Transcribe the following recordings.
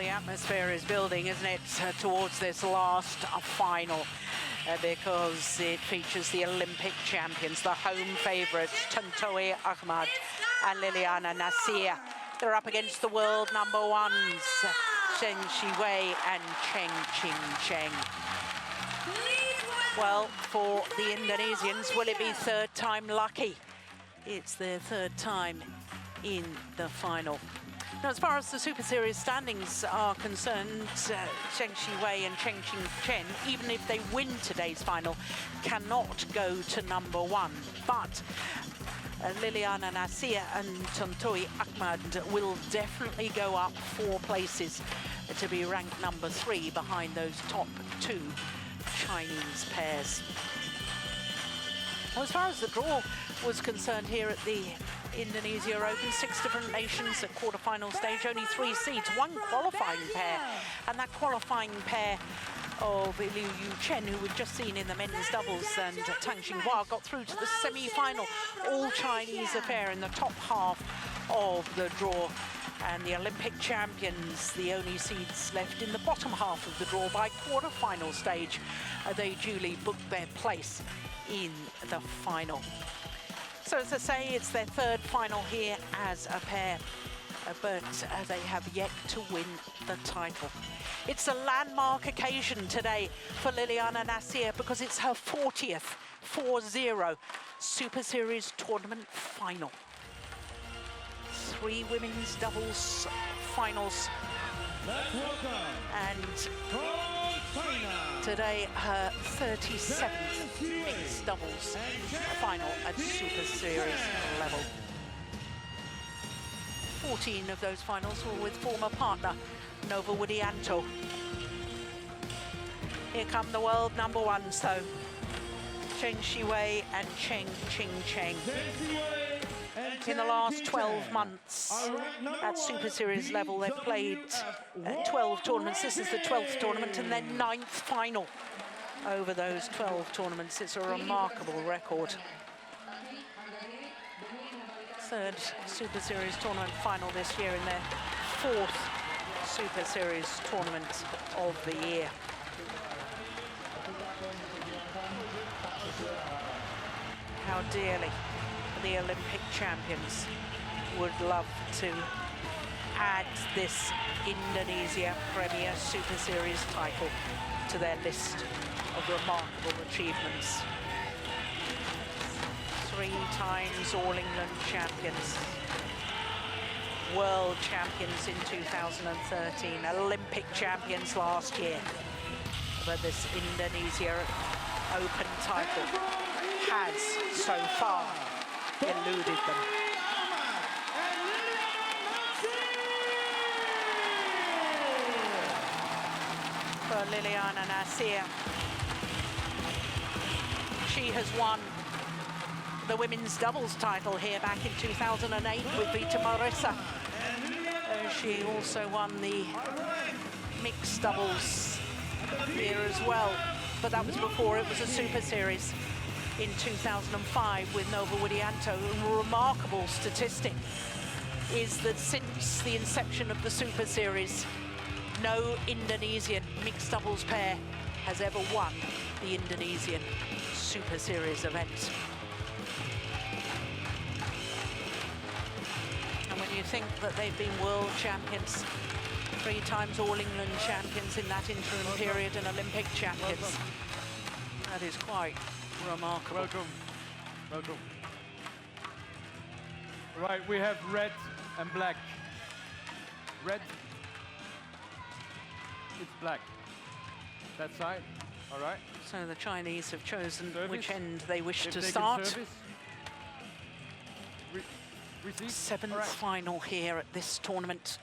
the atmosphere is building, isn't it, towards this last final, because it features the Olympic champions, the home favourites, Tontowi, Ahmad and Lilyana Natsir. They're up against the world number ones, Siwei and Qingchen. Well, for the Indonesians, will it be third time lucky? It's their third time in the final. Now, as far as the Super Series standings are concerned, Siwei and Qingchen, even if they win today's final, cannot go to number one. But Lilyana Natsir and Tontowi Ahmad will definitely go up 4 places to be ranked number 3 behind those top 2 Chinese pairs. Well, as far as the draw was concerned here at the Indonesia Open, 6 different nations at quarterfinal stage, only 3 seeds, 1 qualifying pair, and that qualifying pair of Chen, who we've just seen in the men's doubles, and Tang Xinghua got through to the semi-final. All Chinese affair in the top half of the draw. And the Olympic champions, the only seeds left in the bottom half of the draw by quarter-final stage. They duly booked their place in the final. So as I say, it's their third final here as a pair, but they have yet to win the title. It's a landmark occasion today for Lilyana Natsir because it's her 40th 4-0 Super Series tournament final. 3 women's doubles finals, and today her 37th mixed doubles final at Super Series level. 14 of those finals were with former partner Nova Widianto. Here come the world number ones though, Siwei and Qingchen. In the last 12 months at Super Series level, they've played 12 tournaments. This is the 12th tournament and their 9th final over those 12 tournaments. It's a remarkable record. 3rd Super Series tournament final this year and their 4th Super Series tournament of the year. How dearly the Olympic champions would love to add this Indonesia Premier Super Series title to their list of remarkable achievements. 3 times All England champions, world champions in 2013, Olympic champions last year. But this Indonesia Open title has so far eluded them. For Lilyana Natsir, she has won the women's doubles title here back in 2008 with Vita Marissa. She also won the mixed doubles here as well, but that was before it was a Super Series in 2005 with Nova Widianto. A remarkable statistic is that since the inception of the Super Series, no Indonesian mixed doubles pair has ever won the Indonesian Super Series event. And when you think that they've been world champions, 3 times All England champions in that interim period, and Olympic champions, that is quite remarkable. Welcome. Right, we have red and black. Red, it's black. That side, all right. So the Chinese have chosen service, which end they wish to start. Receive. 7th final here at this tournament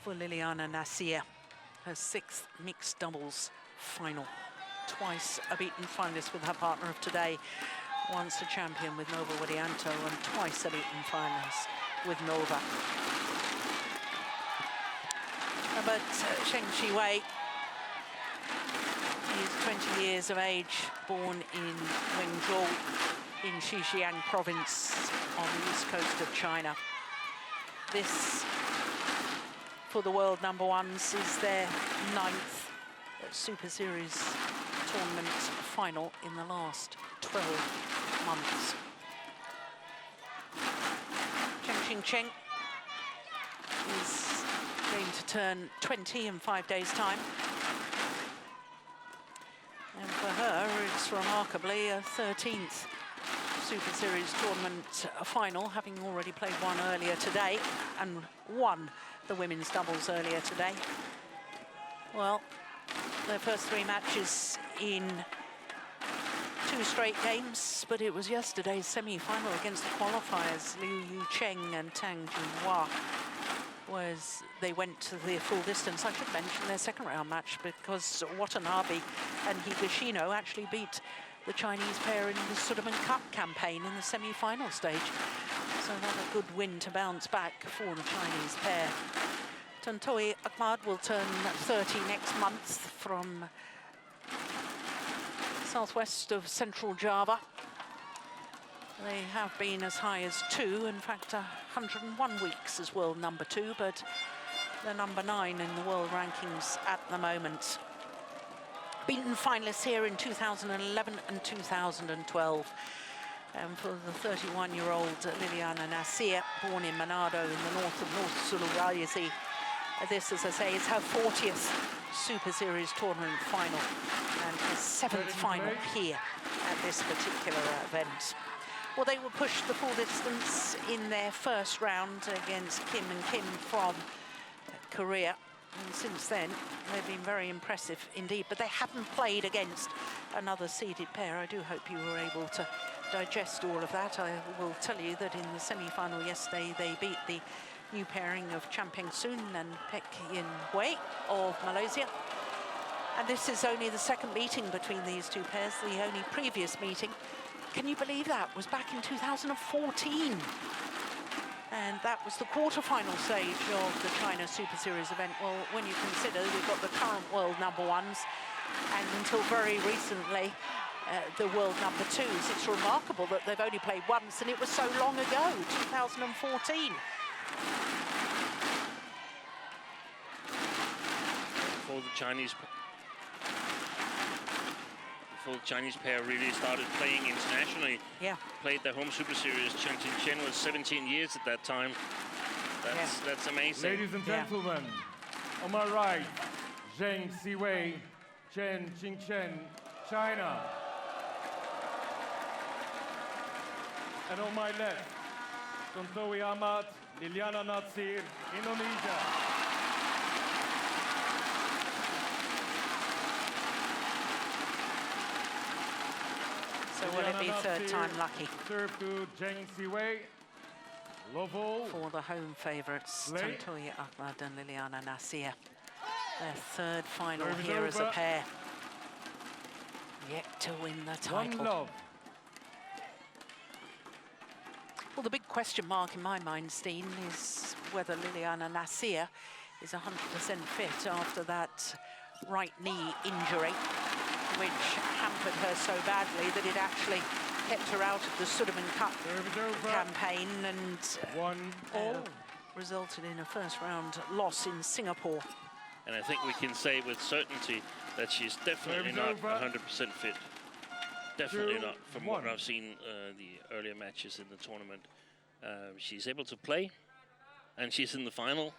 for Lilyana Natsir. Her 6th mixed doubles final. Twice a beaten finalist with her partner of today. Once a champion with Nova Widianto and twice a beaten finalist with Nova. But Siwei is 20 years of age, born in Wenzhou in Xinjiang province on the east coast of China. This for the world number ones is their 9th Super Series tournament final in the last 12 months. Qingchen is going to turn 20 in 5 days' time. And for her, it's remarkably a 13th Super Series tournament final, having already played one earlier today and won the women's doubles earlier today. Well, their first 3 matches in 2 straight games, but it was yesterday's semi-final against the qualifiers, Liu Chen and Tang Junhua, was they went to the full distance. I should mention their second round match because Watanabe and Higashino actually beat the Chinese pair in the Sudirman Cup campaign in the semi-final stage. So another good win to bounce back for the Chinese pair. Tontowi Ahmad will turn 30 next month from southwest of central Java. They have been as high as 2, in fact 101 weeks as world number 2, but they're number 9 in the world rankings at the moment. Beaten finalists here in 2011 and 2012. And for the 31-year-old Lilyana Natsir, born in Manado in the north of North Sulawesi, this, as I say, is her 40th Super Series tournament final and her 7th final here at this particular event. Well, they will push the full distance in their first round against Kim and Kim from Korea. And since then, they've been very impressive indeed, but they haven't played against another seeded pair. I do hope you were able to digest all of that. I will tell you that in the semi-final yesterday, they beat the new pairing of Chan Peng-soon and Pek Yin-wei of Malaysia. And this is only the second meeting between these two pairs. The only previous meeting, can you believe that, was back in 2014. And that was the quarter-final stage of the China Super Series event. Well, when you consider we've got the current world number ones, and until very recently, the world number 2s, it's remarkable that they've only played once, and it was so long ago, 2014. Before the Chinese pair really started playing internationally, played their home Super Series. Chen was 17 years at that time. That's amazing. Ladies and gentlemen, on my right, Zheng, Siwei, Chen, Qingchen, China. And on my left, Tontowi Ahmad, Lilyana Natsir, Indonesia. So will it be third time lucky? Serve to Zheng Siwei. For the home favourites, Tontowi Ahmad and Lilyana Natsir. Their third final here as a pair. Yet to win the title. Well, the big question mark in my mind, Steen, is whether Lilyana Natsir is 100% fit after that right knee injury, which hampered her so badly that it actually kept her out of the Sudirman Cup campaign and resulted in a first-round loss in Singapore. And I think we can say with certainty that she's definitely not 100% fit. Definitely not, from what I've seen the earlier matches in the tournament. She's able to play, and she's in the final,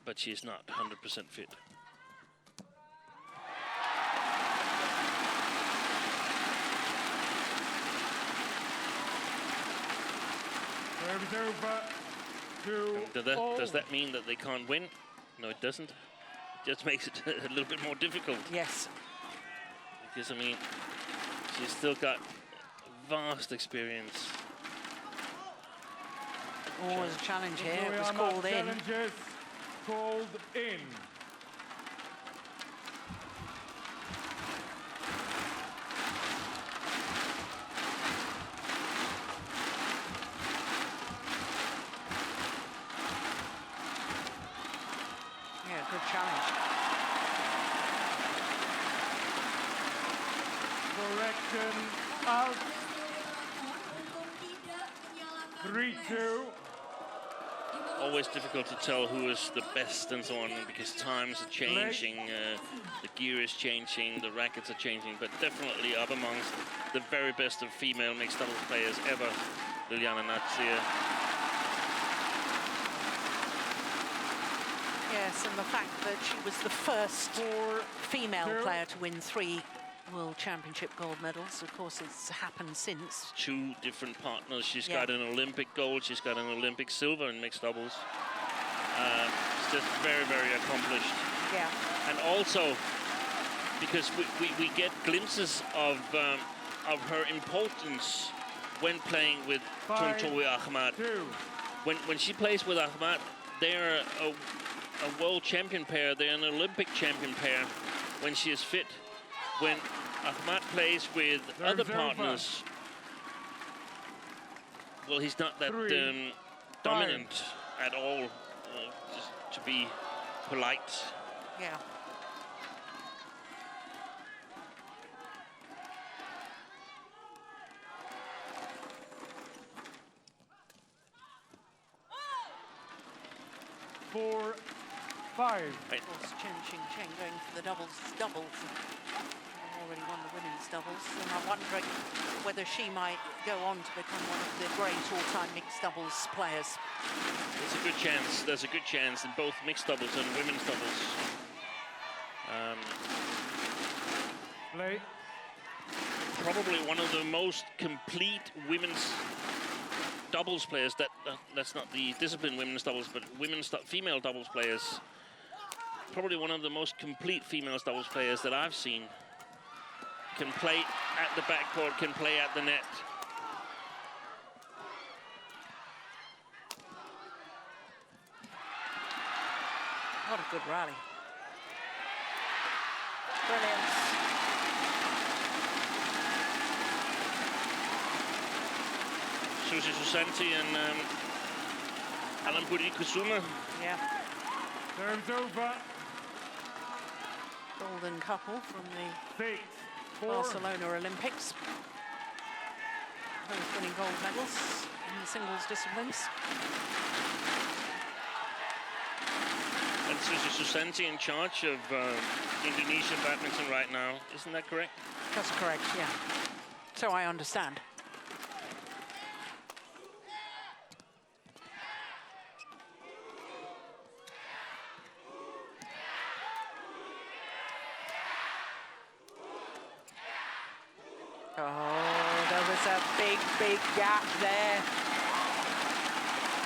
but she's not 100% fit. Does that mean that they can't win? No, it doesn't. It just makes it a little bit more difficult. Yes. Because, I mean, she's still got vast experience. Always a challenge here. It was called in. Called in. Yeah, good challenge. Correction out. 3-2. Oh, always difficult to tell who is the best and so on, because times are changing, the gear is changing, the rackets are changing, but definitely up amongst the very best of female mixed doubles players ever, Lilyana Natsir. Yes, and the fact that she was the first female player to win 3 World Championship gold medals. Of course, it's happened since. 2 different partners. She's got an Olympic gold, she's got an Olympic silver in mixed doubles. It's just very, very accomplished. Yeah. And also, because we get glimpses of her importance when playing with Tontowi Ahmad. When she plays with Ahmad, they're a world champion pair, they're an Olympic champion pair when she is fit. When Ahmad plays with other partners, well, he's not that dominant at all, just to be polite. Yeah. Four, 5. Of course, Qingchen going for the doubles. Already won the women's doubles, and I'm wondering whether she might go on to become one of the great all-time mixed doubles players. There's a good chance. There's a good chance in both mixed doubles and women's doubles. Play. Probably one of the most complete women's doubles players. That's not the discipline women's doubles, but female doubles players. Probably one of the most complete female doubles players that I've seen. Can play at the backcourt, can play at the net. What a good rally. Brilliant. Susi Susanti and Alan Puri Kusuma. Yeah. Serves over. Golden couple from the 6, 4. Barcelona Olympics. Both winning gold medals in the singles disciplines. And Susi Susanti in charge of Indonesian badminton right now. Isn't that correct? That's correct, yeah. So I understand. Oh, there was a big gap there.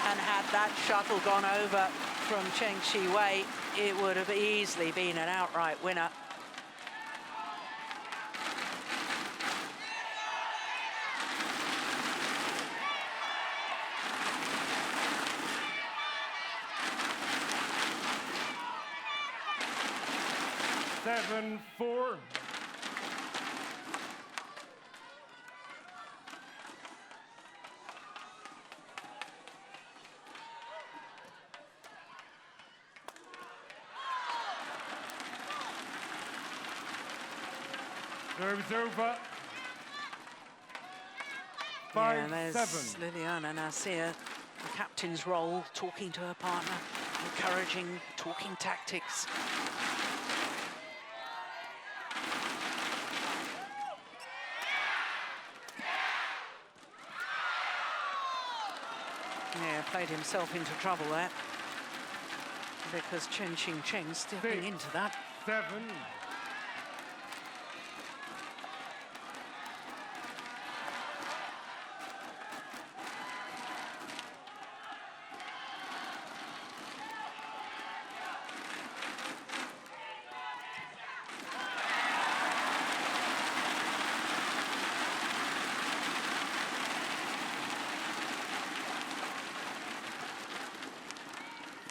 And had that shuttle gone over from Siwei, it would have easily been an outright winner. Seven, 4. Serves over. 5, there's 7. Lilyana Natsir, the captain's role, talking to her partner, encouraging, talking tactics. Yeah, played himself into trouble there, because Qingchen stepping into that. 7.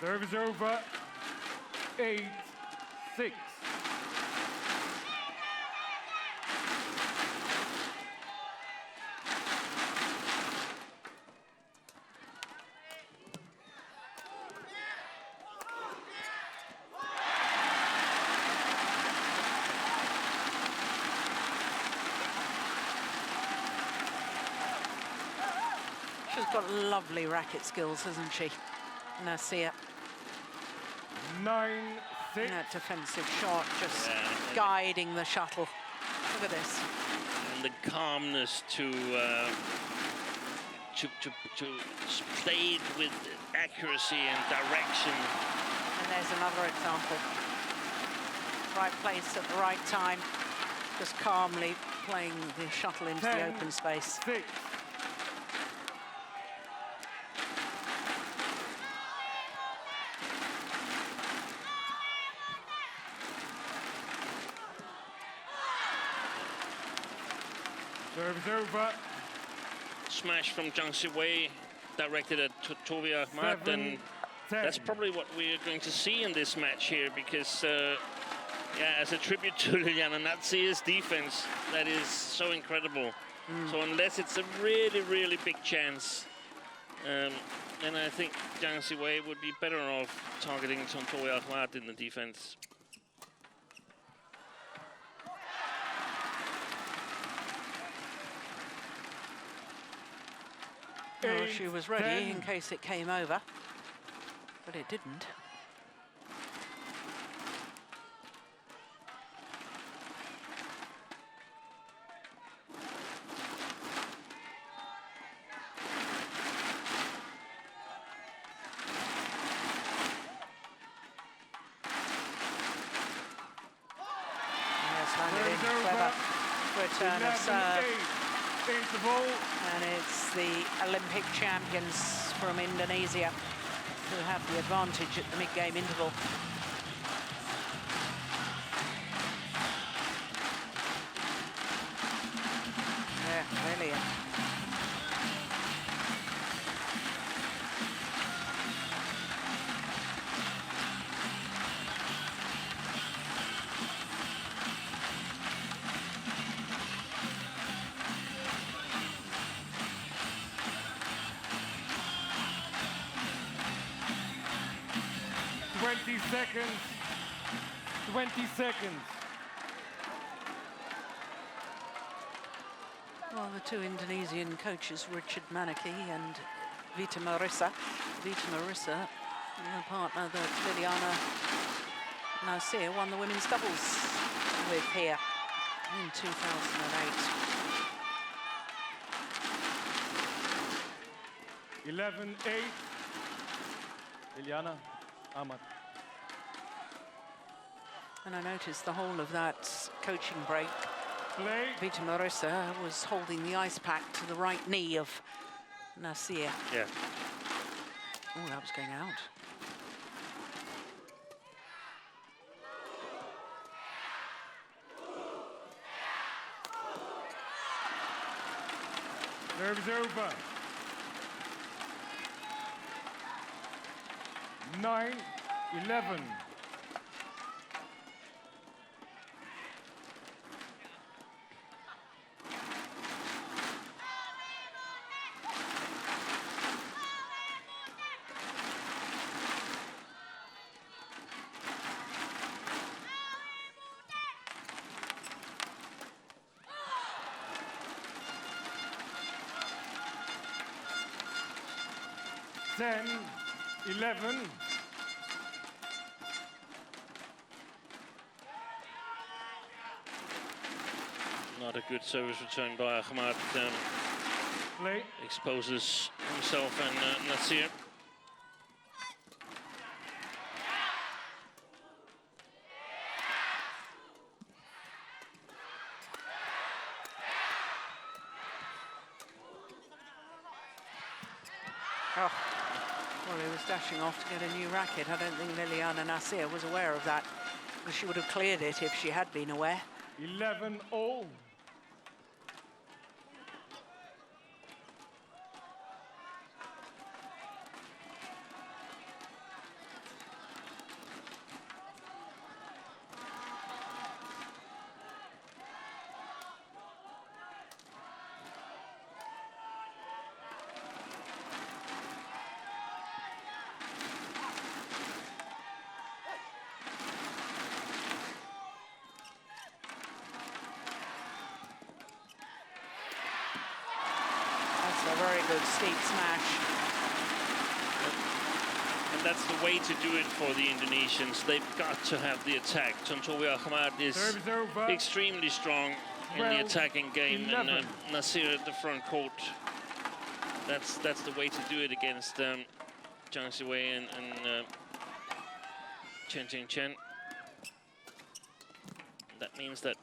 Serve is over. 8, 6. She's got lovely racket skills, hasn't she? Natsir. 9-6. That defensive shot just guiding the shuttle. Look at this. And the calmness to play it with accuracy and direction. And there's another example. Right place at the right time. Just calmly playing the shuttle into the open space. 6. Serves over. Smash from Siwei, directed at Tontowi Ahmad, and that's probably what we're going to see in this match here, because yeah, as a tribute to Lilyana, Natsir's defense, that is so incredible. So unless it's a really, really big chance, then I think Zheng Siwei would be better off targeting Tontowi Ahmad in the defense. Well, she was ready in case it came over, but it didn't. Yes, landed in clever return of serve. And it's the Olympic champions from Indonesia who have the advantage at the mid-game interval. Yeah, brilliant. Seconds. 20 seconds. Well, the two Indonesian coaches, Richard Manaki and Vita Marissa. Vita Marissa, the partner that Lilyana Natsir won the women's doubles with here in 2008. 11-8. Lilyana, Ahmad. And I noticed the whole of that coaching break, Vita Marissa was holding the ice pack to the right knee of Natsir. Yeah. Oh, that was going out. Serves over. 9-11. Ten, 11. Not a good service return by Ahmad. Exposes himself and Natsir. Oh. Well, he was dashing off to get a new racket. I don't think Lilyana Natsir was aware of that. She would have cleared it if she had been aware. 11-all. A very good steep smash. that's the way to do it for the Indonesians. They've got to have the attack. Tontowi Ahmad is extremely strong in the attacking game, and Natsir at the front court. That's the way to do it against Zheng Siwei and Qingchen. That means that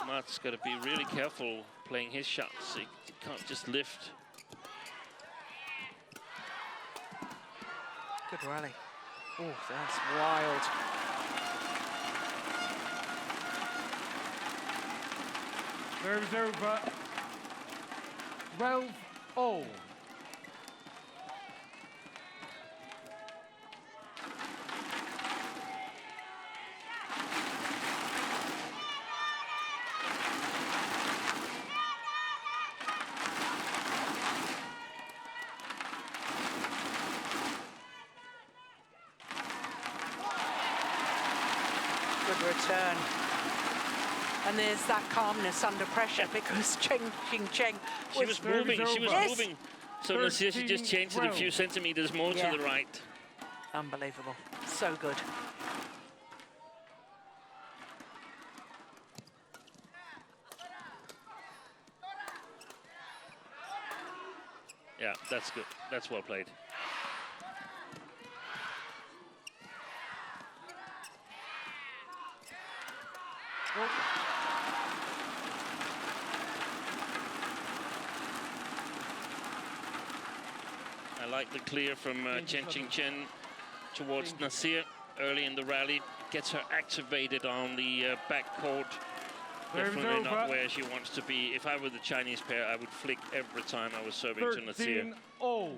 Ahmad's got to be really careful playing his shots. He can't just lift. Good rally. Oh, that's wild. Serves over. 12-all. Good return. And there's that calmness under pressure because Qingchen She was moving, she was Yes. moving. So Natsir, she just changed it a few centimeters more to the right. Unbelievable. So good. Yeah, that's good. That's well played. I like the clear from Qingchen towards Natsir early in the rally. Gets her activated on the back court. Definitely not where she wants to be. If I were the Chinese pair, I would flick every time I was serving to Natsir. 13-all.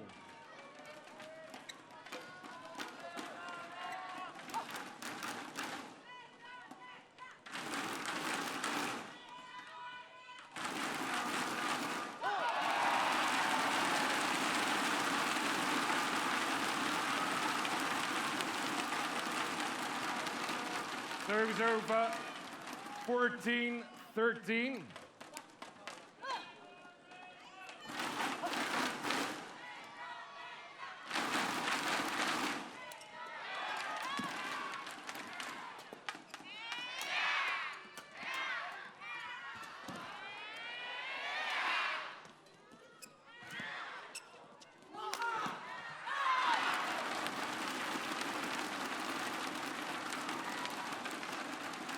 Serves over. 14-13.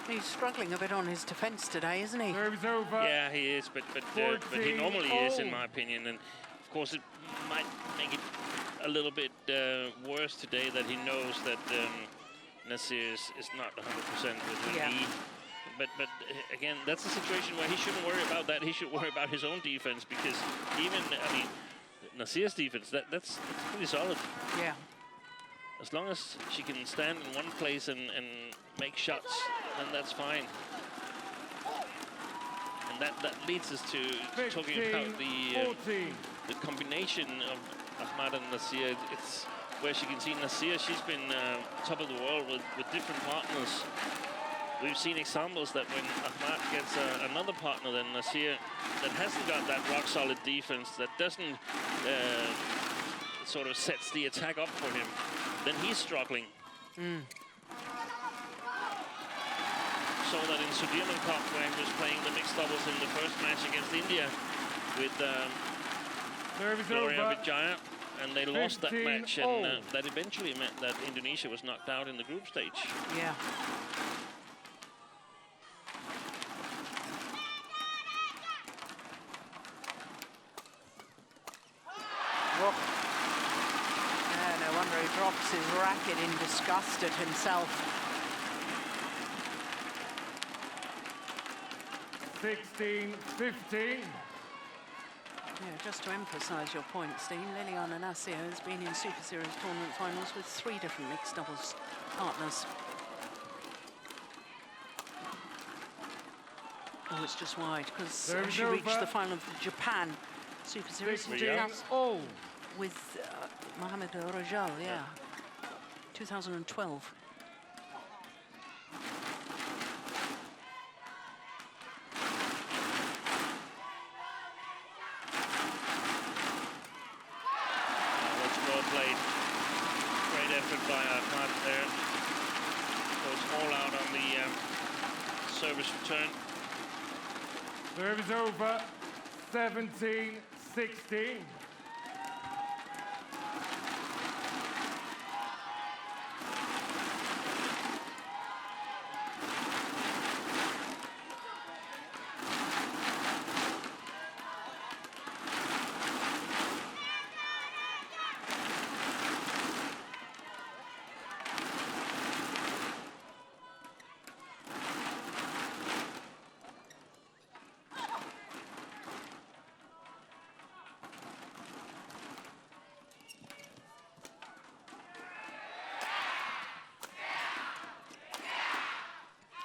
He's struggling a bit on his defence today, isn't he? Serves over. Yeah, he is, but he normally is, in my opinion. And of course, it might make it a little bit worse today that he knows that Natsir is not 100% with an E. But again, that's a situation where he shouldn't worry about that. He should worry about his own defense, because even, I mean, Natsir's defense, that's pretty solid. Yeah. As long as she can stand in one place and make shots, then that's fine. And that leads us to talking about the combination of Ahmad and Natsir. It's where she can see Natsir, she's been top of the world with different partners. We've seen examples that when Ahmad gets another partner than Natsir that hasn't got that rock-solid defense, that doesn't sort of sets the attack up for him, then he's struggling. Saw that in Sudirman Cup, where he was playing the mixed doubles in the first match against India with Gloria Vijaya, and they lost that match, and that eventually meant that Indonesia was knocked out in the group stage. Yeah. No wonder he drops his racket in disgust at himself. 16-15. Yeah, just to emphasise your point, Steve, Lilyana Natsir has been in Super Series tournament finals with 3 different mixed doubles partners. Oh, it's just wide, because she reached the final of the Japan Super Series with Mohamed Rojal, 2012. effort by Ahmad there. Goes all out on the service return. Serve is over, 17-16.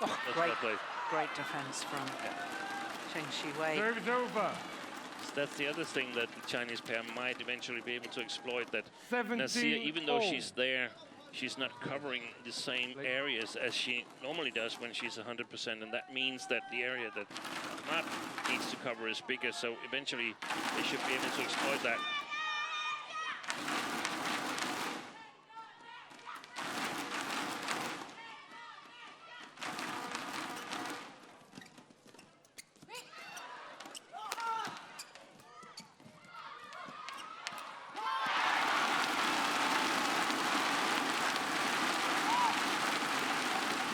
Oh, great defense from Chen Siwei. Serve is over. So that's the other thing that the Chinese pair might eventually be able to exploit, that 17 Natsir, even though all. she's there, she's not covering the same areas as she normally does when she's 100%, and that means that the area that Ahmad needs to cover is bigger, so eventually they should be able to exploit that.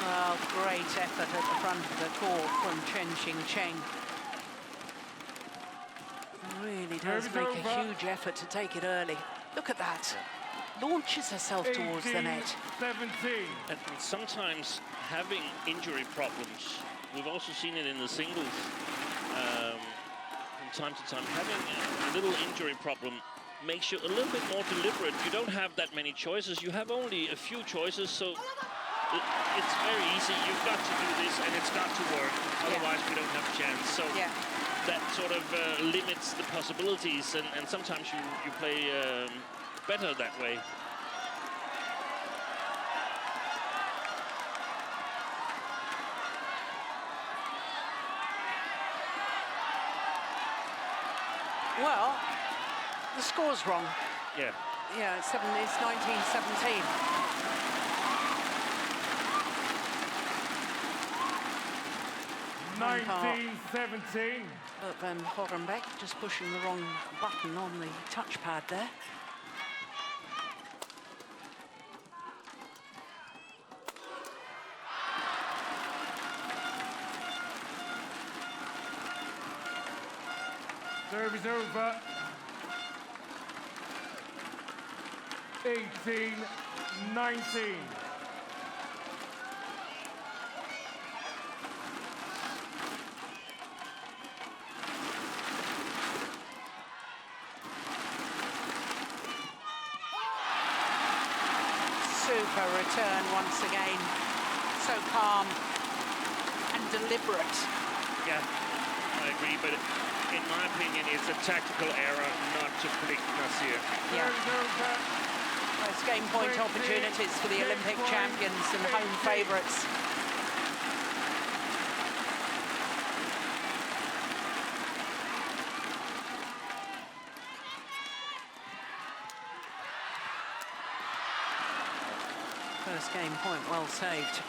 Well, great effort at the front of the court from Qingchen. Really does Serve is make a over. huge effort to take it early. Look at that. Launches herself towards the net. 18-17. And sometimes having injury problems, we've also seen it in the singles from time to time, having a little injury problem makes you a little bit more deliberate. You don't have that many choices. You have only a few choices, so it's very easy. You've got to do this, and it's got to work. Otherwise, we don't have a chance. So that sort of limits the possibilities, and sometimes you play better that way. Well, the score's wrong. Yeah. Yeah, it's 19-17. One 19-17. But Van Horenbeck just pushing the wrong button on the touchpad there. Serve is over. 18-19. Super return once again. So calm and deliberate. Yeah, I agree, but in my opinion, it's a tactical error not to flick Natsir. Yeah. First game point opportunities for the Olympic champions and home favourites. First game point well saved.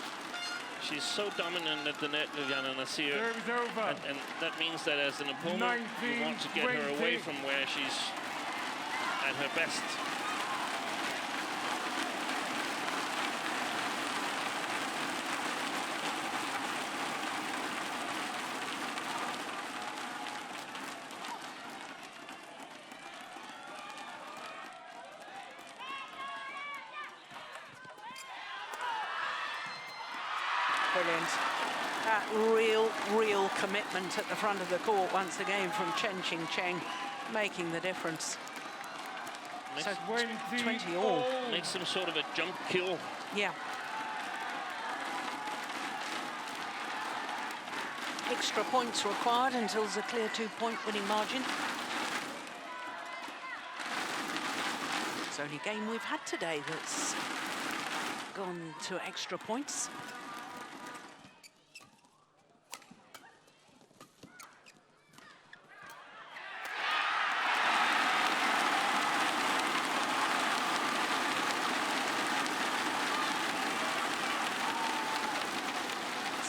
She's so dominant at the net, Lilyana Natsir. Serve is over. And that means that as an opponent, you want to get her away from where she's at her best. Brilliant. That real commitment at the front of the court once again from Qingchen, making the difference. So 20 all. Makes some sort of a jump kill. Yeah. Extra points required until there's a clear 2-point winning margin. It's the only game we've had today that's gone to extra points.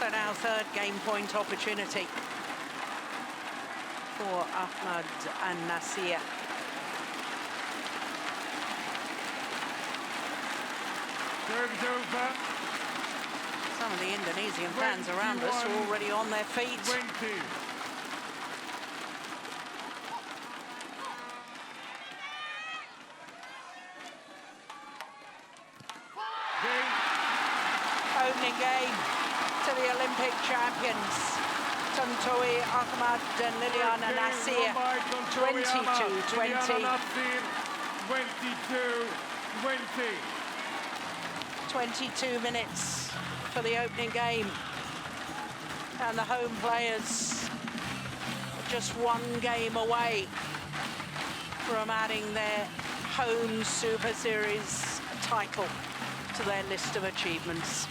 So now third game point opportunity for Ahmad and Natsir. Serves over. Some of the Indonesian fans around us are already on their feet. 20. Opening game to the Olympic champions. Tontowi, Ahmad and Lilyana Natsir. 22-20. 22-20. 22 minutes for the opening game. And the home players are just one game away from adding their home Super Series title to their list of achievements.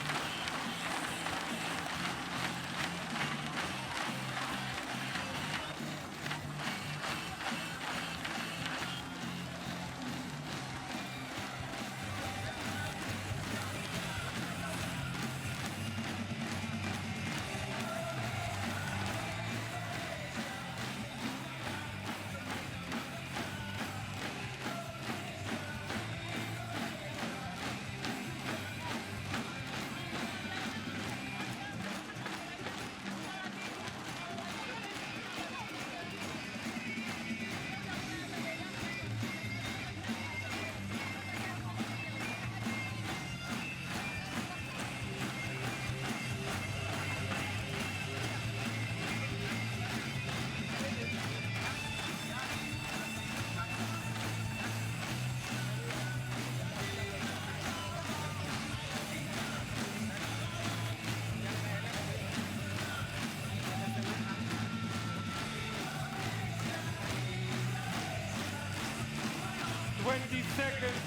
Seconds.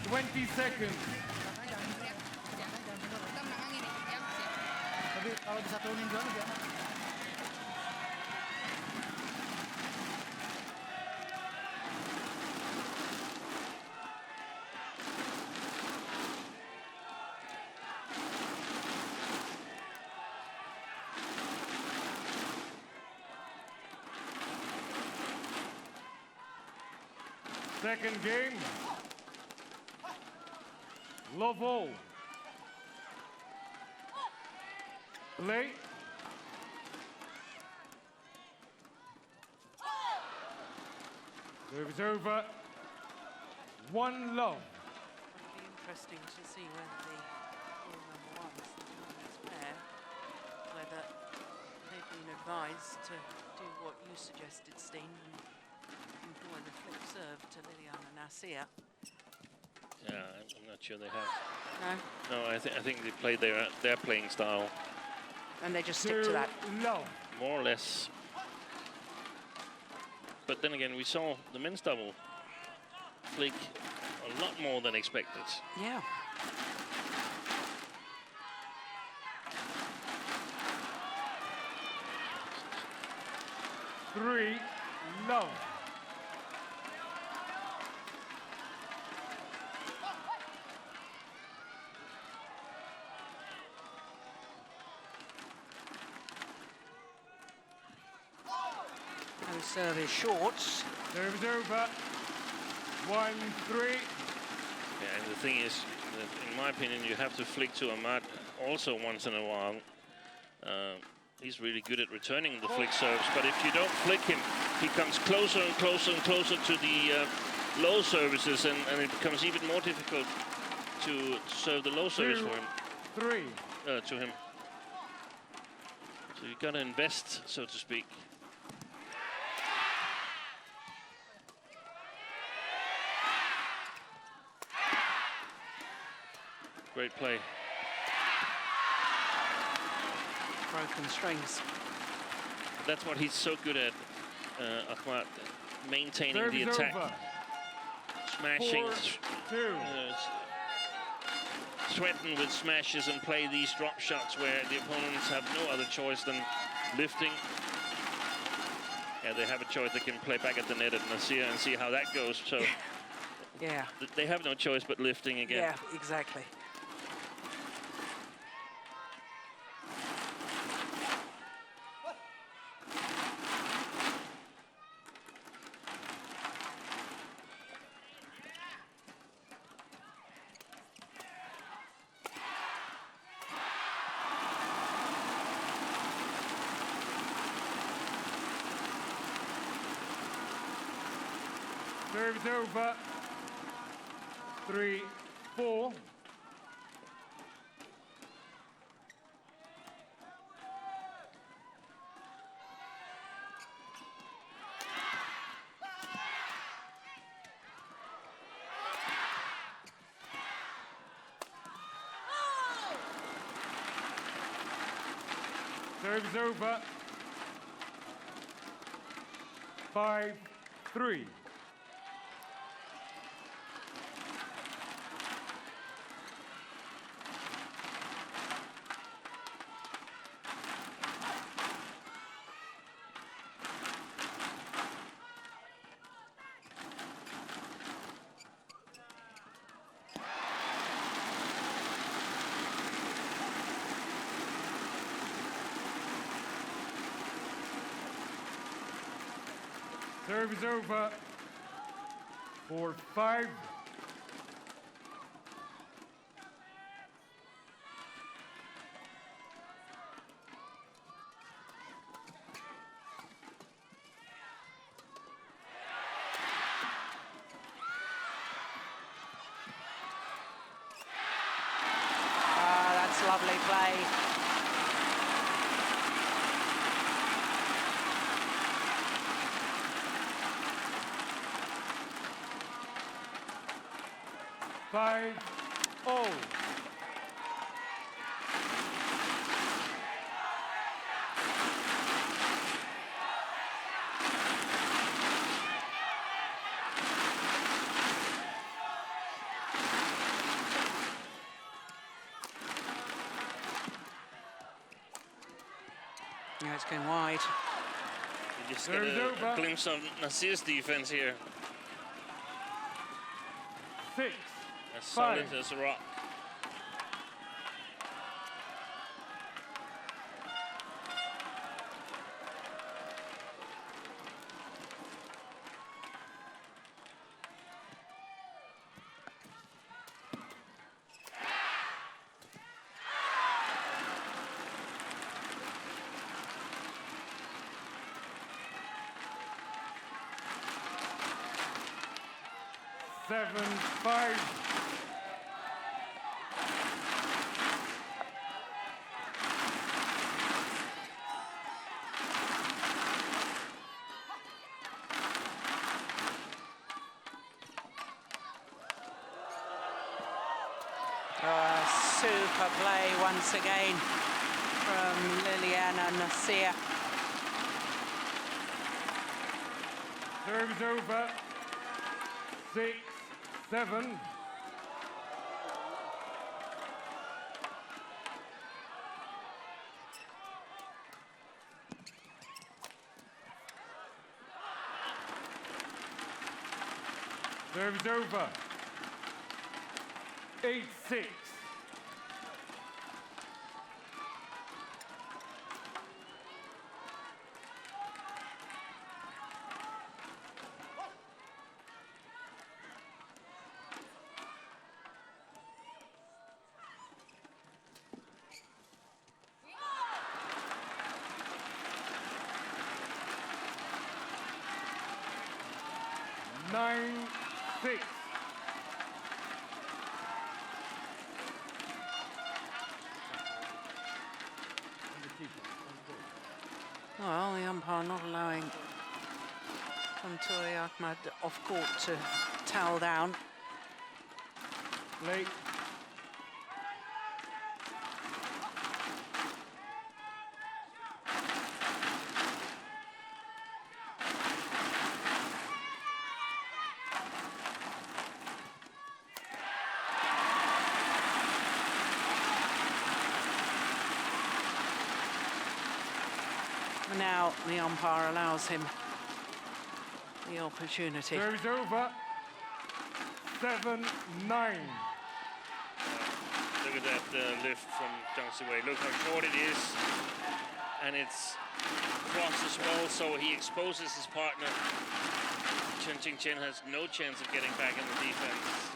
20 seconds. Tapi kalau bisa turunin dulu lebih enak. Second game. Love all. Play. Service over. 1 love. It'll be interesting to see whether the number ones, the Chinese pair, whether they've been advised to do what you suggested, Steen, and employ the flip serve to Lilyana Natsir. Yeah, I'm not sure they have. No? No, I think they play their playing style. And they just stick to that. Love. More or less. But then again, we saw the men's double flick a lot more than expected. Yeah. Three, love. No service short. Serve is over. 1-3. Yeah, and the thing is, that in my opinion, you have to flick to Ahmad also once in a while. He's really good at returning the flick serves, but if you don't flick him, he comes closer and closer and closer to the low services, and it becomes even more difficult to serve the low service for him. 3. To him. So you got to invest, so to speak. Great play. Broken strings. That's what he's so good at, Ahmad, maintaining Serve the is attack, over. smashing, 4-2. threaten with smashes and play these drop shots where the opponents have no other choice than lifting. Yeah, they have a choice. They can play back at the net at Natsir and see how that goes. So Yeah. they have no choice but lifting again. Yeah, exactly. Serves over. 3-4. Serves over. 5-3. Serve is over. 4-5. That's lovely play. Five, oh. Yeah, it's going wide. You just get a glimpse of Natsir's defense here. 6, As solid as a rock. Seven, 5. Super play once again from Lilyana Natsir. Serves over. 6, 7. Serves over. 8-6. Nine, 6. Well, the umpire not allowing Tontowi Ahmad off court to towel down. Late. Now the umpire allows him the opportunity. Serves over. 7-9. Look at that lift from Siwei. Look how short it is. And it's cross as well, so he exposes his partner. Qingchen has no chance of getting back in the defense.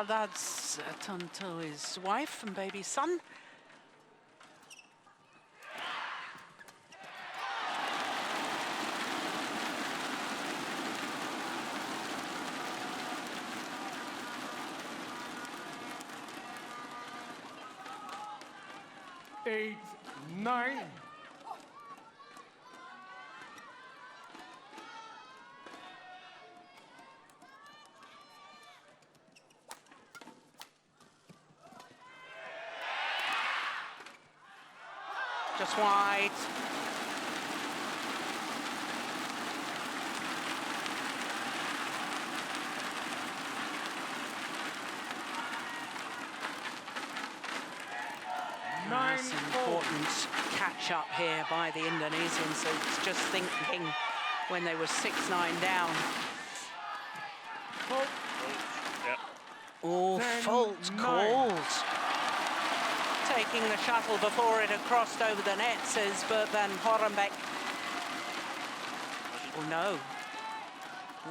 Well, that's Tontowi's wife and baby son. Eight, 9. Just wide. Nice important catch up here by the Indonesians. So it's just thinking when they were 6-9 down. Fault. Yep. Oh, fault called. Taking the shuttle before it had crossed over the net, says Bert van Horenbeek. Oh no.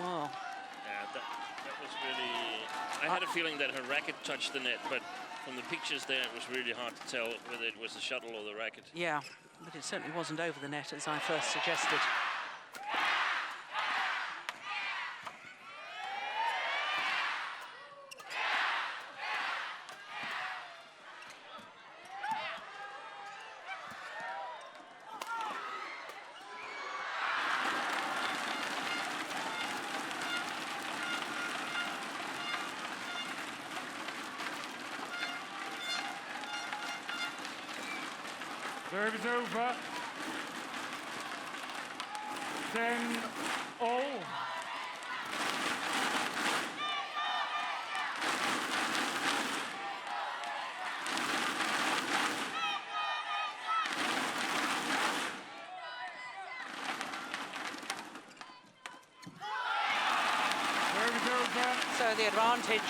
Whoa. Yeah, that was really... I had a feeling that her racket touched the net, but from the pictures there, it was really hard to tell whether it was the shuttle or the racket. Yeah, but it certainly wasn't over the net, as I first suggested. Serve is over. 10-all. So the advantage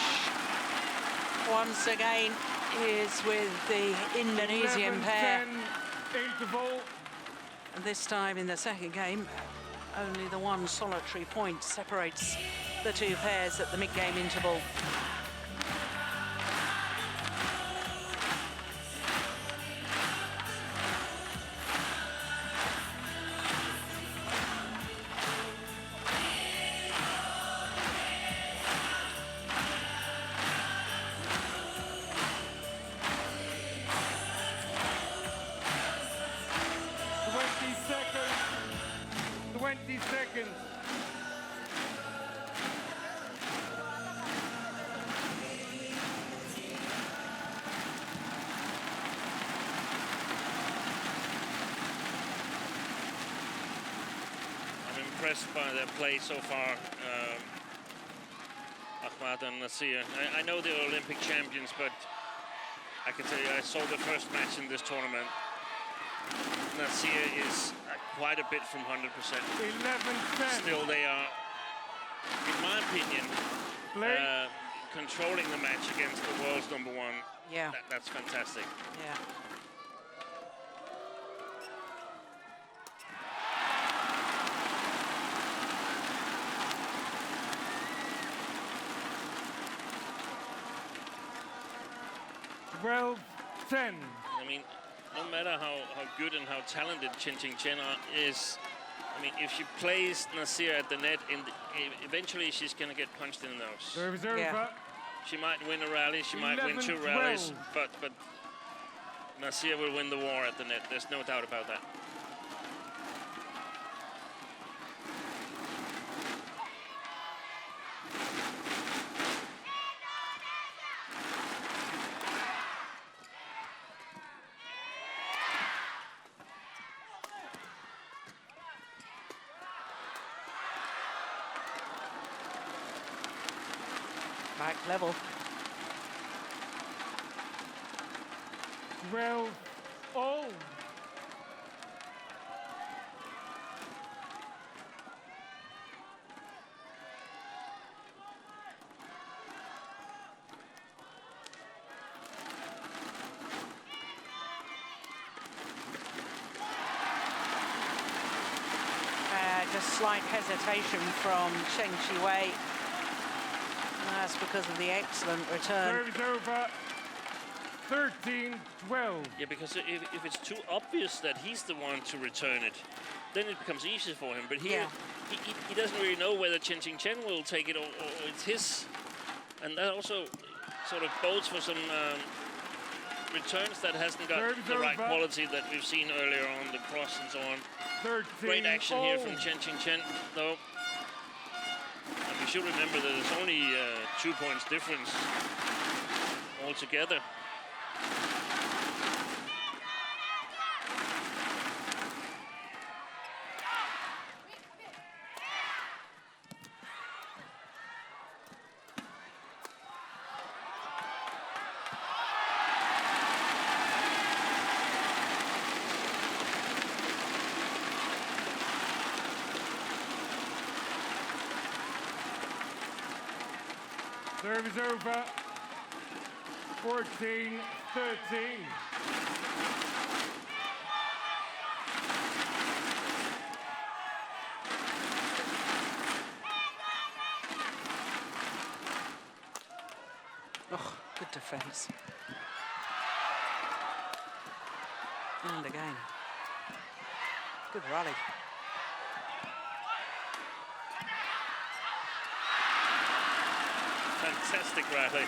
once again is with the Indonesian 11, pair. 10, interval. And this time in the second game, only the one solitary point separates the two pairs at the mid-game interval. Impressed by their play so far, Ahmad and Natsir. I know they're Olympic champions, but I can tell you, I saw the first match in this tournament. Natsir is quite a bit from 100%. 11-10. Still, they are, in my opinion, controlling the match against the world's #1. Yeah. That's fantastic. Yeah. Well, 10. I mean, no matter how good and how talented Qingchen is, I mean, if she plays Natsir at the net, eventually she's going to get punched in the nose. Serve over. Yeah. She might win a rally, she might win 2 rallies, but Natsir will win the war at the net. There's no doubt about that. Back level. 12-all. Just slight hesitation from Siwei. That's because of the excellent return. Serve is over. 13-12. Yeah, because if it's too obvious that he's the one to return it, then it becomes easier for him. But here, he doesn't really know whether Qingchen will take it or it's his. And that also sort of bodes for some returns that hasn't got the right quality that we've seen earlier on, the cross and so on. 13, Great action here from Qingchen, though. And we should remember that there's only 2 points difference altogether. Serve is over. 14-13. Oh, good defense. And again. Good rally. Fantastic rally.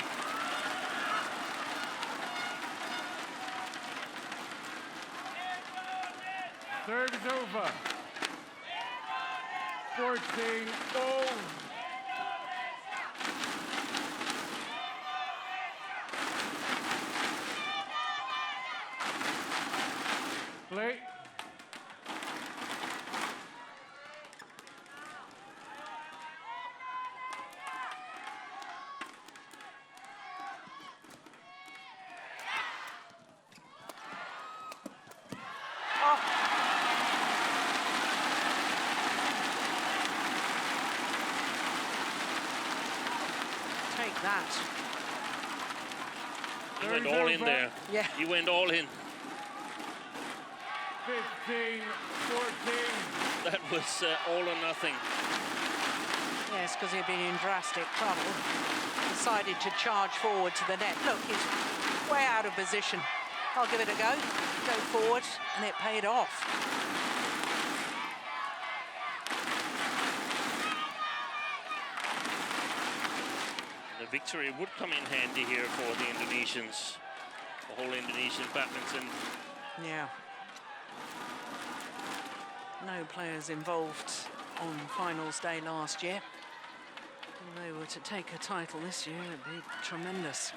Serve is over. 14-0. Play. Take that. He went all in there. Yeah. He went all in. 15-14. That was all or nothing. Yes, because he'd been in drastic trouble. Decided to charge forward to the net. Look, he's way out of position. I'll give it a go. Go forward, and it paid off. The victory would come in handy here for the Indonesians, the whole Indonesian badminton. Yeah. No players involved on finals day last year. If they were to take a title this year, it'd be tremendous.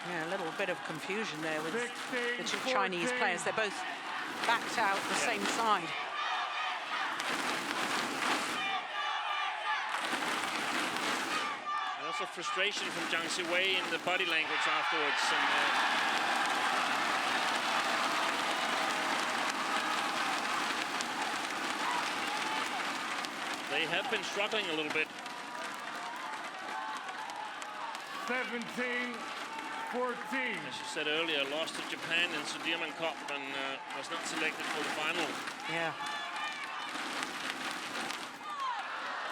Yeah, a little bit of confusion there with the two Chinese players. They're both backed out the same side. Also frustration from Zhang Siwei in the body language afterwards. And, they have been struggling a little bit. 17-14. As you said earlier, lost to Japan in Sudirman Cup and was not selected for the final. Yeah.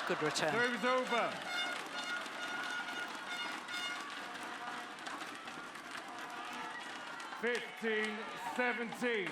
Good return. Serve is over. Fifteen, 17.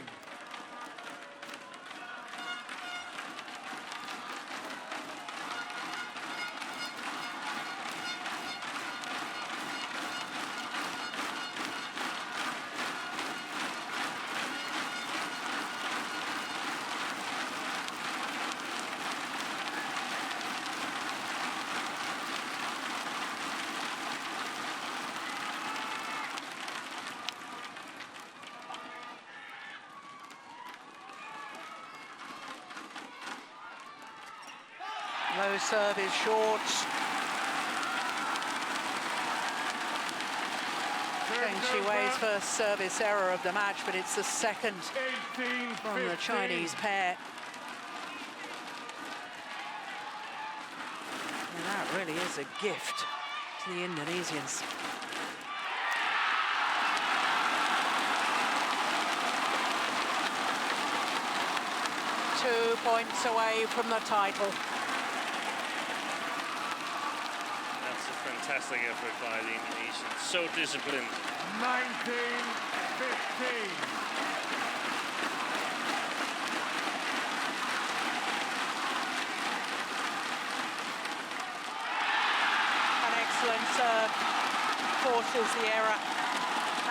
Low serve is short. Zheng Siwei's first service error of the match, but it's the second from the Chinese pair. And that really is a gift to the Indonesians. Two points away from the title. That's a fantastic effort by the Indonesians. So disciplined. 19-15. Excellent serve forces the error,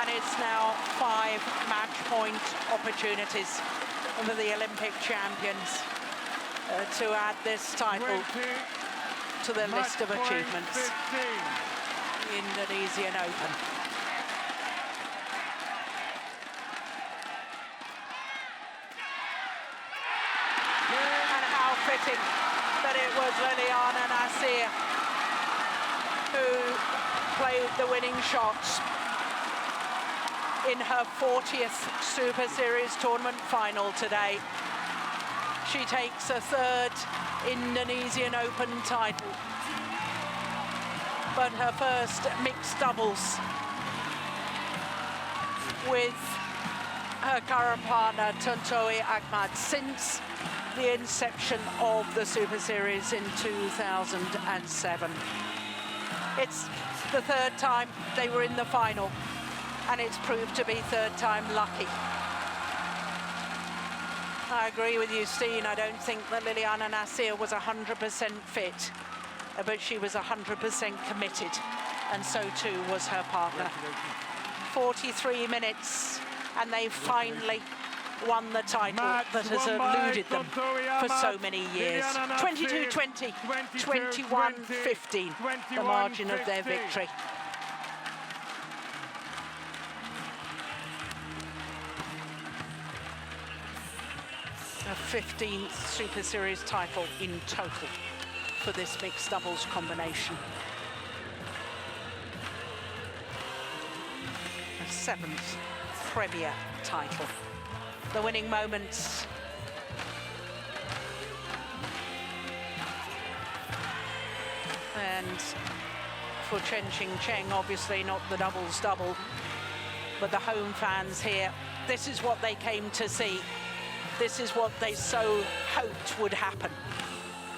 and it's now 5 match point opportunities for the Olympic champions to add this title to the list of achievements. The Indonesian Open. And how fitting that it was Lilyana Natsir who played the winning shots in her 40th Super Series tournament final today. She takes a 3rd Indonesian Open title, but her first mixed doubles with her current partner Tontowi Ahmad since the inception of the Super Series in 2007. It's the 3rd time they were in the final, and it's proved to be 3rd time lucky. I agree with you, Steen. I don't think that Lilyana Natsir was 100% fit, but she was 100% committed, and so too was her partner. 43 minutes, and they finally won the title that has eluded them for so many years. 22-20, 21-15, the margin of their victory. A 15th Super Series title in total for this mixed doubles combination. A 7th Premier title. The winning moments. And for Qingchen, obviously not the doubles double, but the home fans here, this is what they came to see. This is what they so hoped would happen.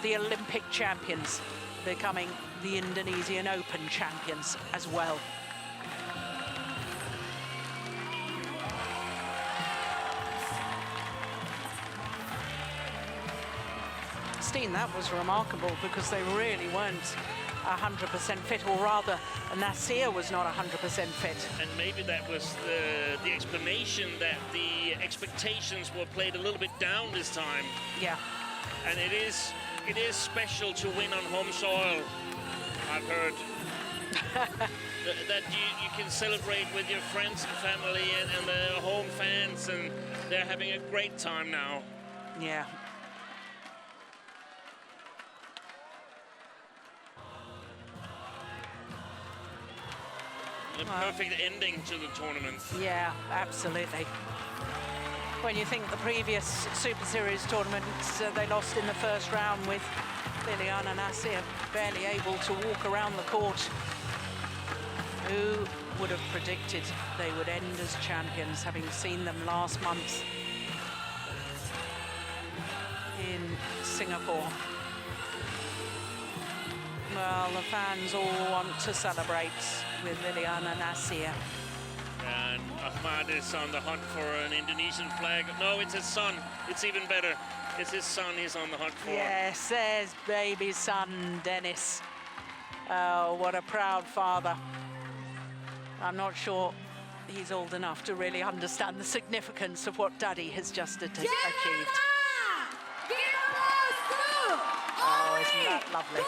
The Olympic champions becoming the Indonesian Open champions as well. That was remarkable because they really weren't 100% fit, or rather Natsir was not 100% fit. And maybe that was the explanation, that the expectations were played a little bit down this time. Yeah. And it is special to win on home soil, I've heard. that you can celebrate with your friends and family and the home fans, and they're having a great time now. Yeah. A perfect ending to the tournament. Yeah, absolutely. When you think the previous Super Series tournaments, they lost in the first round with Lilyana Natsir barely able to walk around the court. Who would have predicted they would end as champions, having seen them last month in Singapore? Well, the fans all want to celebrate with Lilyana Natsir. And Ahmad is on the hunt for an Indonesian flag. No, it's his son. It's even better. It's his son he's on the hunt for. Yes, there's baby son Dennis. Oh, what a proud father. I'm not sure he's old enough to really understand the significance of what Daddy has just achieved. Oh, isn't that lovely?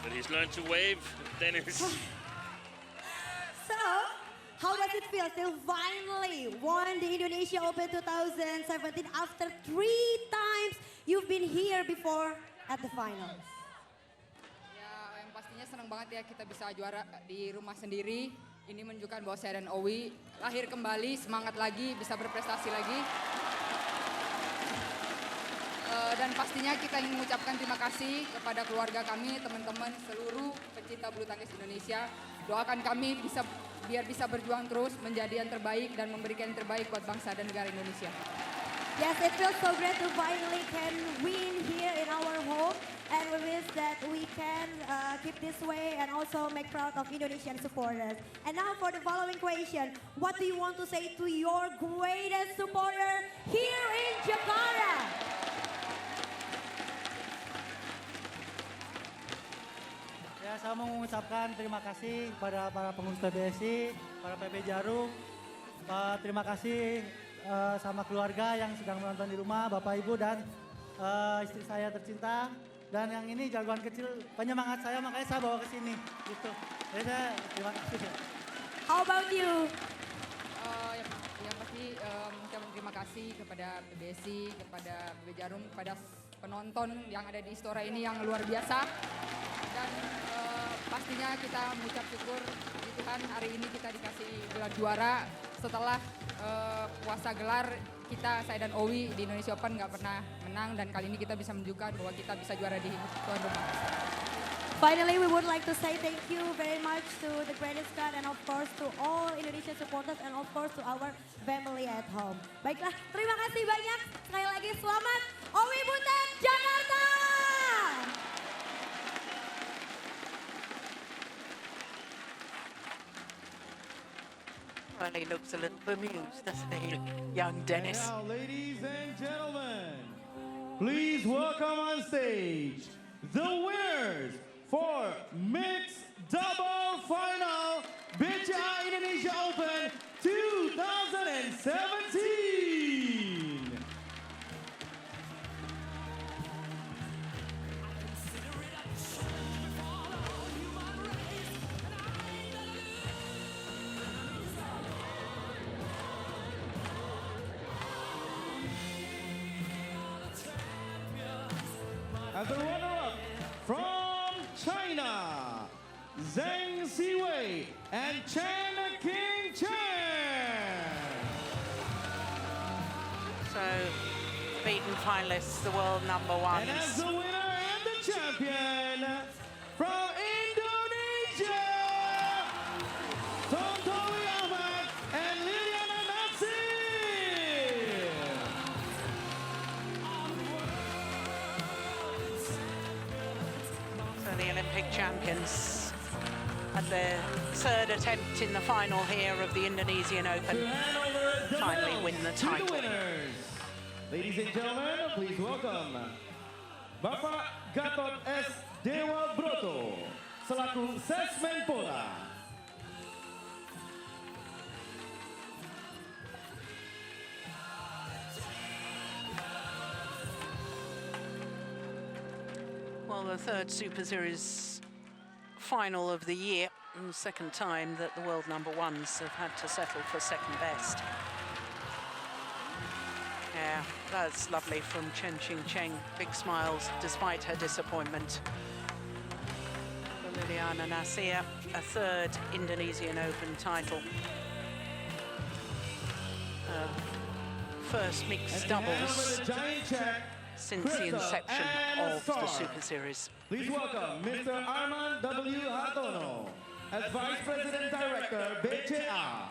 But he's learned to wave, Dennis. So, how does it feel to finally won the Indonesia Open 2017 after 3 times you've been here before at the finals? Ya, yang pastinya senang banget ya kita bisa juara di rumah sendiri. Ini menunjukkan bahwa saya dan Owi lahir kembali, semangat lagi, bisa berprestasi lagi. Dan pastinya kita ingin mengucapkan terima kasih kepada keluarga kami, teman-teman seluruh pecinta bulu tangkis Indonesia. Doakan kami biar bisa berjuang terus, menjadi yang terbaik dan memberikan yang terbaik buat bangsa dan negara Indonesia. Yes, it feels so great to finally can win here in our home, and we wish that we can keep this way and also make proud of Indonesian supporters. And now for the following question, what do you want to say to your greatest supporter here in Jakarta? Ya, saya mau mengucapkan terima kasih kepada para pengurus PBSI, para PB Jarum. Terima kasih sama keluarga yang sedang menonton di rumah, Bapak Ibu dan istri saya tercinta. Dan yang ini jagoan kecil penyemangat saya, makanya saya bawa ke sini. Gitu. Jadi saya terima kasih. How about you? Yang pasti mengucapkan terima kasih kepada PBSI, kepada PB Jarum, kepada penonton yang ada di Istora ini yang luar biasa. Dan pastinya kita mengucap syukur di Tuhan hari ini kita dikasih gelar juara setelah puasa gelar kita, saya dan Owi di Indonesia Open nggak pernah menang, dan kali ini kita bisa menunjukkan bahwa kita bisa juara di tuan rumah. Finally, we would like to say thank you very much to the greatest God and of course to all Indonesian supporters and of course to our family at home. Baiklah, terima kasih banyak. Sekali lagi selamat Owi Butet Jakarta! Well, he looks a little bemused, doesn't he, young Dennis? And now, ladies and gentlemen, please welcome on stage the winners for mixed double final BCA Indonesia Open 2017. As the runner-up from China, Zheng Siwei and Chen Qingchen. So, beaten finalists, the world number ones. And as the winner and the champion from Indonesia, Tontowi Ahmad and Lilyana Natsir. So the Olympic champions at their third attempt in the final here of the Indonesian Open To hand over the finally medals win the to title. winners. Ladies and gentlemen, please welcome Bapak Gatot S. Dewa Broto selaku Sesmenpora. Well, the third Super Series final of the year, and the second time that the world number ones have had to settle for second best. Yeah, that's lovely from Qingchen. Big smiles despite her disappointment. For Lilyana Natsir, a third Indonesian Open title. First mixed doubles Giant check since the inception of the Super Series. Please welcome Mr. Ahmad W. Hartono as Vice President Director, BCA.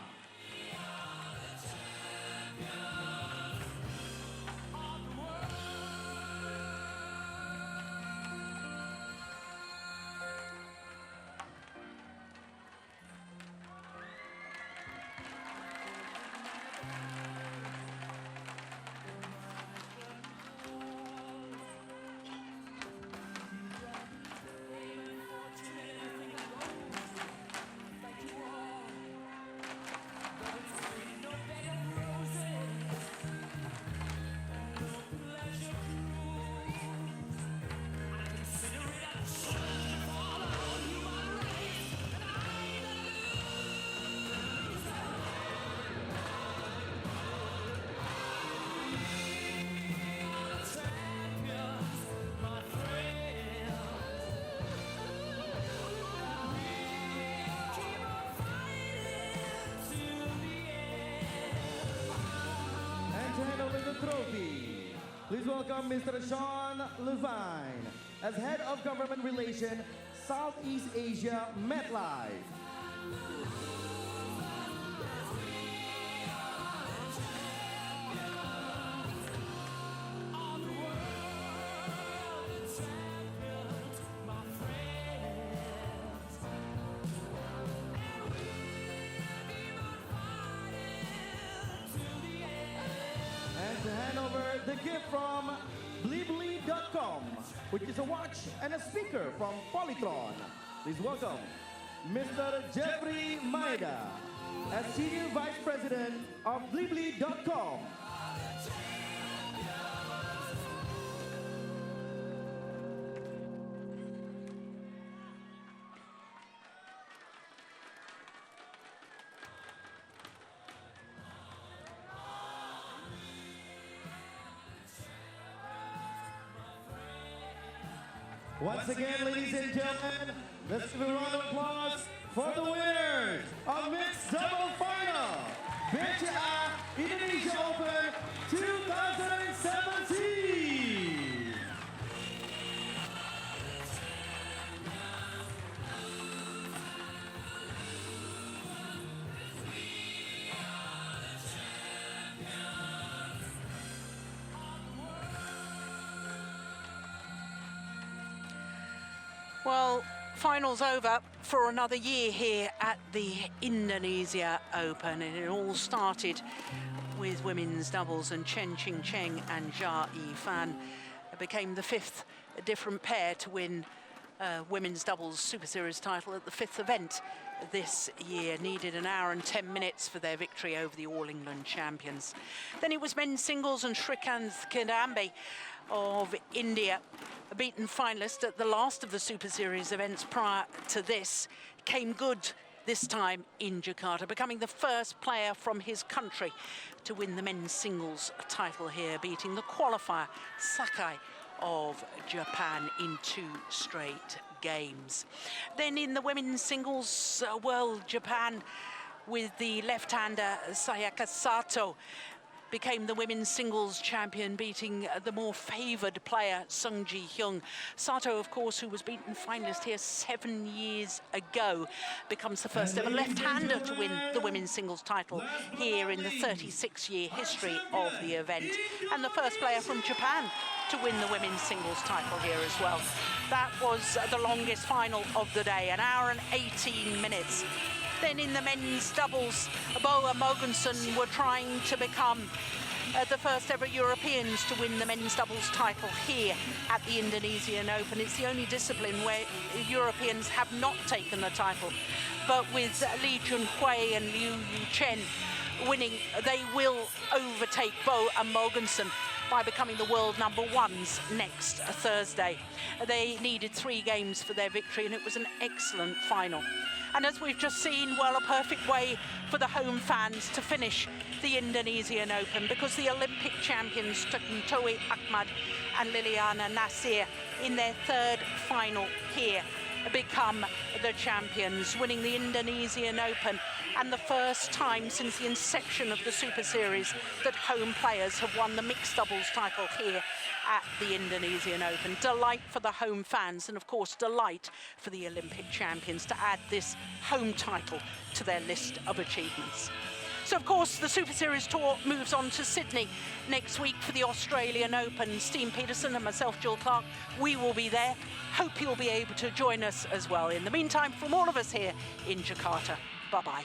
Please welcome Mr. Sean Levine as Head of Government Relations, Southeast Asia, MetLife. And to hand over the gift from Blibli.com, which is a watch and a speaker from Polytron. Please welcome Mr. Jeffrey Maeda as Senior Vice President of Blibli.com. Once again, ladies and gentlemen, let's give a round of applause for the winners of mixed double final, BCA Indonesia Open 2017. Well, finals over for another year here at the Indonesia Open, and it all started with women's doubles, and Chen, Qingchen and Jia Yifan became the fifth different pair to win women's doubles Super Series title at the fifth event this year. Needed an hour and 10 minutes for their victory over the All England champions. Then it was men's singles, and Shrikant Kidambi of India, a beaten finalist at the last of the Super Series events prior to this, came good this time in Jakarta, becoming the first player from his country to win the men's singles title here, beating the qualifier Sakai of Japan in 2 straight games. Then in the women's singles, Japan with the left-hander Sayaka Sato became the women's singles champion, beating the more favoured player Sung Ji-hyung. Sato, of course, who was beaten finalist here 7 years ago, becomes the first ever left-hander to win the women's singles title here in the 36-year history of the event, and the first player from Japan to win the women's singles title here as well. That was the longest final of the day, 1 hour and 18 minutes. Then in the men's doubles, Bo and Mogensen were trying to become the first ever Europeans to win the men's doubles title here at the Indonesian Open. It's the only discipline where Europeans have not taken the title. But with Li Junhui and Liu Chen winning, they will overtake Bo and Mogensen by becoming the world #1s next Thursday. They needed 3 games for their victory, and it was an excellent final. And as we've just seen, well, a perfect way for the home fans to finish the Indonesian Open, because the Olympic champions Tontowi, Ahmad and Lilyana Natsir in their 3rd final here become the champions, winning the Indonesian Open, and the first time since the inception of the Super Series that home players have won the mixed doubles title here at the Indonesian Open. Delight for the home fans, and of course delight for the Olympic champions to add this home title to their list of achievements. So, of course, the Super Series tour moves on to Sydney next week for the Australian Open. Steen Peterson and myself, Jill Clark, we will be there. Hope you'll be able to join us as well. In the meantime, from all of us here in Jakarta, bye-bye.